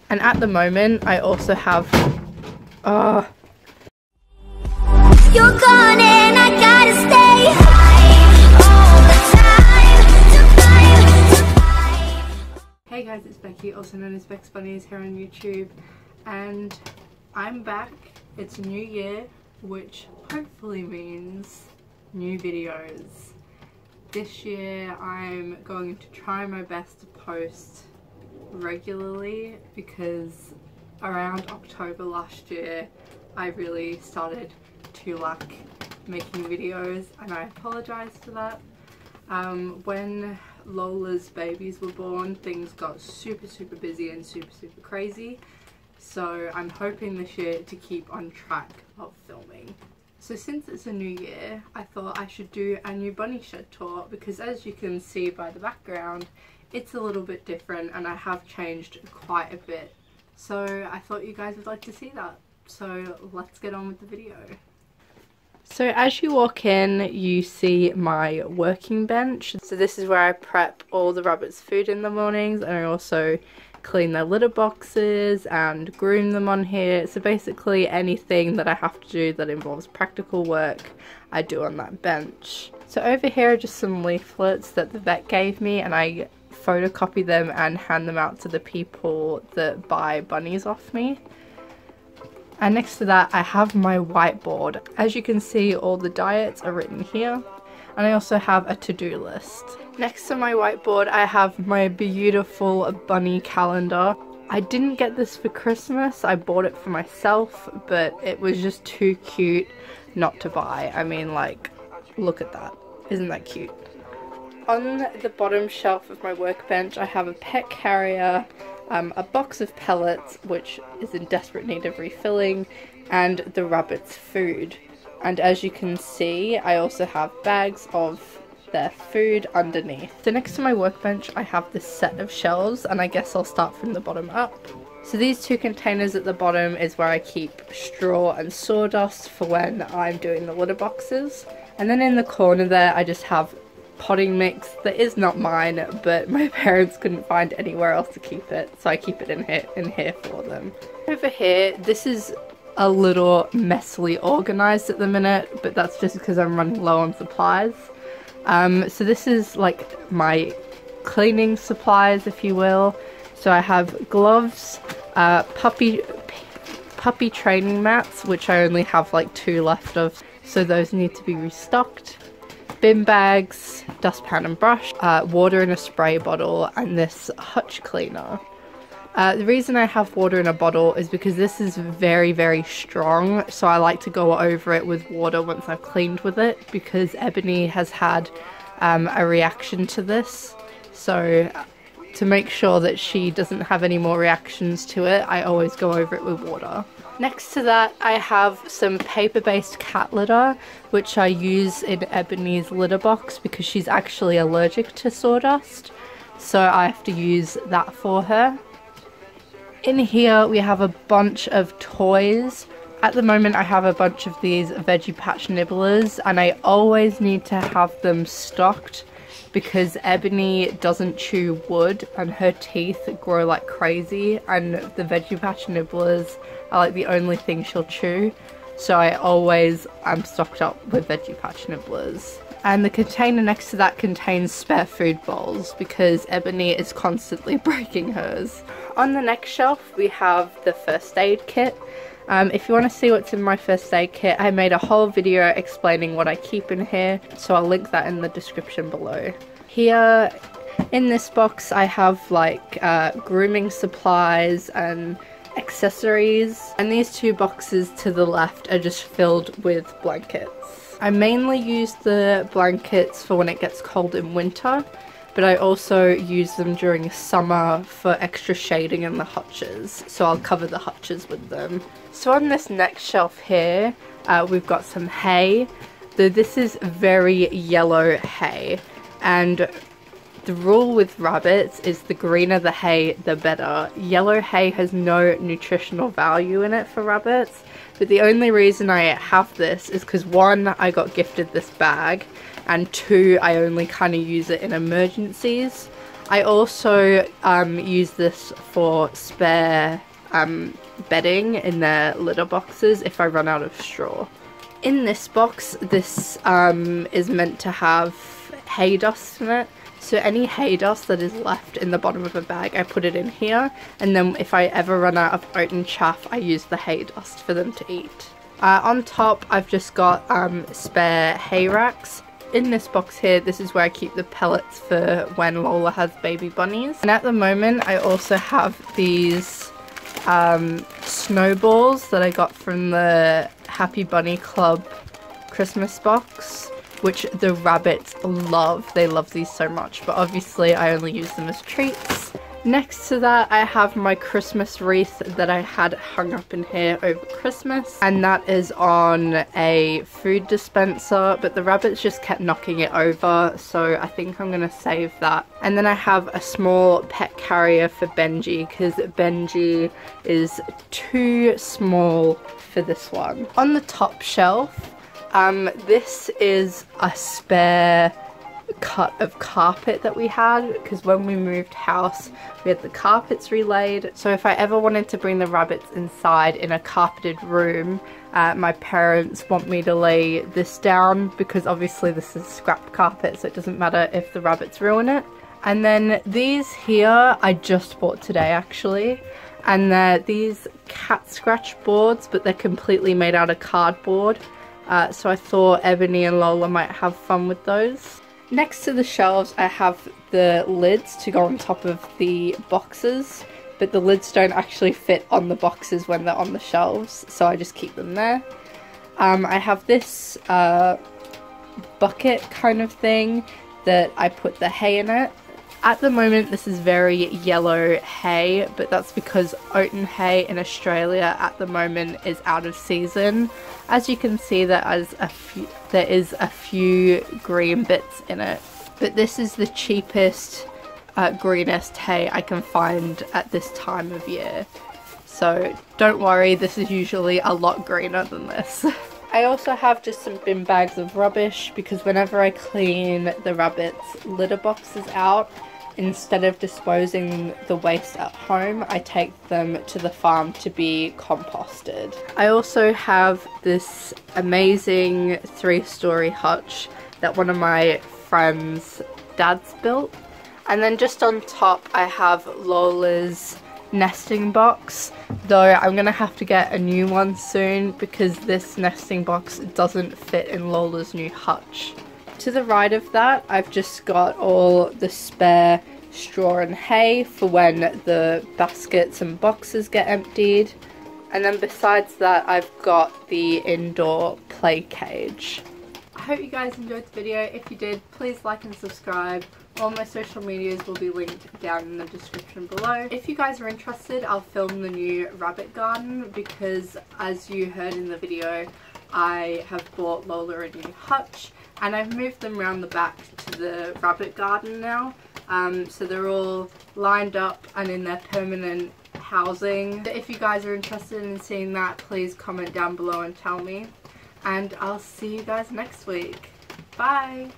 And at the moment I also have You're gone and I gotta stay high all the time to find. Hey guys, it's Becky, also known as Bex Bunnies here on YouTube, and I'm back. It's a new year, which hopefully means new videos. This year I'm going to try my best to post regularly because around October last year I really started to lack making videos, and I apologize for that. When Lola's babies were born, things got super busy and super crazy, so I'm hoping this year to keep on track of filming. So since it's a new year, I thought I should do a new bunny shed tour, because as you can see by the background, it's a little bit different and I have changed quite a bit. So I thought you guys would like to see that. So let's get on with the video. So as you walk in, you see my working bench. So this is where I prep all the rabbits' food in the mornings, and I also clean their litter boxes and groom them on here. So basically anything that I have to do that involves practical work, I do on that bench. So over here are just some leaflets that the vet gave me, and I photocopy them and hand them out to the people that buy bunnies off me. And next to that I have my whiteboard. As you can see, all the diets are written here, and I also have a to-do list. Next to my whiteboard I have my beautiful bunny calendar. I didn't get this for Christmas, I bought it for myself, but it was just too cute not to buy. I mean, like, look at that. Isn't that cute? On the bottom shelf of my workbench I have a pet carrier, a box of pellets which is in desperate need of refilling, and the rabbits' food. And as you can see, I also have bags of their food underneath. So next to my workbench I have this set of shelves, and I guess I'll start from the bottom up. So these two containers at the bottom is where I keep straw and sawdust for when I'm doing the litter boxes. And then in the corner there I just have potting mix that is not mine, but my parents couldn't find anywhere else to keep it, so I keep it in here for them. Over here, this is a little messily organized at the minute, but that's just because I'm running low on supplies. So this is like my cleaning supplies, if you will. So I have gloves, puppy training mats, which I only have like 2 left of, so those need to be restocked. Bin bags, dustpan and brush, water in a spray bottle, and this hutch cleaner. The reason I have water in a bottle is because this is very strong, so I like to go over it with water once I've cleaned with it, because Ebony has had a reaction to this. So to make sure that she doesn't have any more reactions to it, I always go over it with water. Next to that I have some paper-based cat litter, which I use in Ebony's litter box because she's actually allergic to sawdust, so I have to use that for her. In here we have a bunch of toys. At the moment I have a bunch of these Veggie Patch nibblers, and I always need to have them stocked because Ebony doesn't chew wood and her teeth grow like crazy, and the Veggie Patch nibblers are like the only thing she'll chew, so I always am stocked up with Veggie Patch nibblers. And the container next to that contains spare food bowls because Ebony is constantly breaking hers. On the next shelf we have the first aid kit. If you want to see what's in my first aid kit, I made a whole video explaining what I keep in here, so I'll link that in the description below. Here in this box I have like grooming supplies and accessories, and these 2 boxes to the left are just filled with blankets. I mainly use the blankets for when it gets cold in winter, but I also use them during summer for extra shading in the hutches, so I'll cover the hutches with them. So on this next shelf here we've got some hay. This is very yellow hay, and the rule with rabbits is the greener the hay the better. Yellow hay has no nutritional value in it for rabbits, but the only reason I have this is because 1, I got gifted this bag, and 2, I only kind of use it in emergencies. I also use this for spare bedding in their litter boxes if I run out of straw. In this box, this is meant to have hay dust in it. So any hay dust that is left in the bottom of a bag, I put it in here, and then if I ever run out of oat and chaff, I use the hay dust for them to eat. On top, I've just got spare hay racks. In this box here, this is where I keep the pellets for when Lola has baby bunnies. And at the moment, I also have these snowballs that I got from the Happy Bunny Club Christmas box, which the rabbits love. They love these so much, but obviously I only use them as treats. Next to that, I have my Christmas wreath that I had hung up in here over Christmas, and that is on a food dispenser, but the rabbits just kept knocking it over, so I think I'm gonna save that. And then I have a small pet carrier for Benji, because Benji is too small for this one. On the top shelf, this is a spare cut of carpet that we had, because when we moved house we had the carpets relaid, so if I ever wanted to bring the rabbits inside in a carpeted room, my parents want me to lay this down, because obviously this is scrap carpet, so it doesn't matter if the rabbits ruin it. And then these here I just bought today actually, and they're these cat scratch boards, but they're completely made out of cardboard, so I thought Ebony and Lola might have fun with those. Next to the shelves, I have the lids to go on top of the boxes, but the lids don't actually fit on the boxes when they're on the shelves, so I just keep them there. I have this bucket kind of thing that I put the hay in it. At the moment this is very yellow hay, but that's because oat and hay in Australia at the moment is out of season. As you can see, there is a few green bits in it, but this is the cheapest greenest hay I can find at this time of year, so don't worry, this is usually a lot greener than this. I also have just some bin bags of rubbish, because whenever I clean the rabbits' litter boxes out, instead of disposing the waste at home, I take them to the farm to be composted. I also have this amazing 3-story hutch that one of my friends' dads built. And then just on top I have Lola's nesting box, though I'm gonna have to get a new one soon because this nesting box doesn't fit in Lola's new hutch. To the right of that, I've just got all the spare straw and hay for when the baskets and boxes get emptied. And then besides that, I've got the indoor play cage. I hope you guys enjoyed the video. If you did, please like and subscribe. All my social medias will be linked down in the description below. If you guys are interested, I'll film the new rabbit garden, because as you heard in the video, I have bought Lola a new hutch and I've moved them around the back to the rabbit garden now. So they're all lined up and in their permanent housing. If you guys are interested in seeing that, please comment down below and tell me. And I'll see you guys next week. Bye!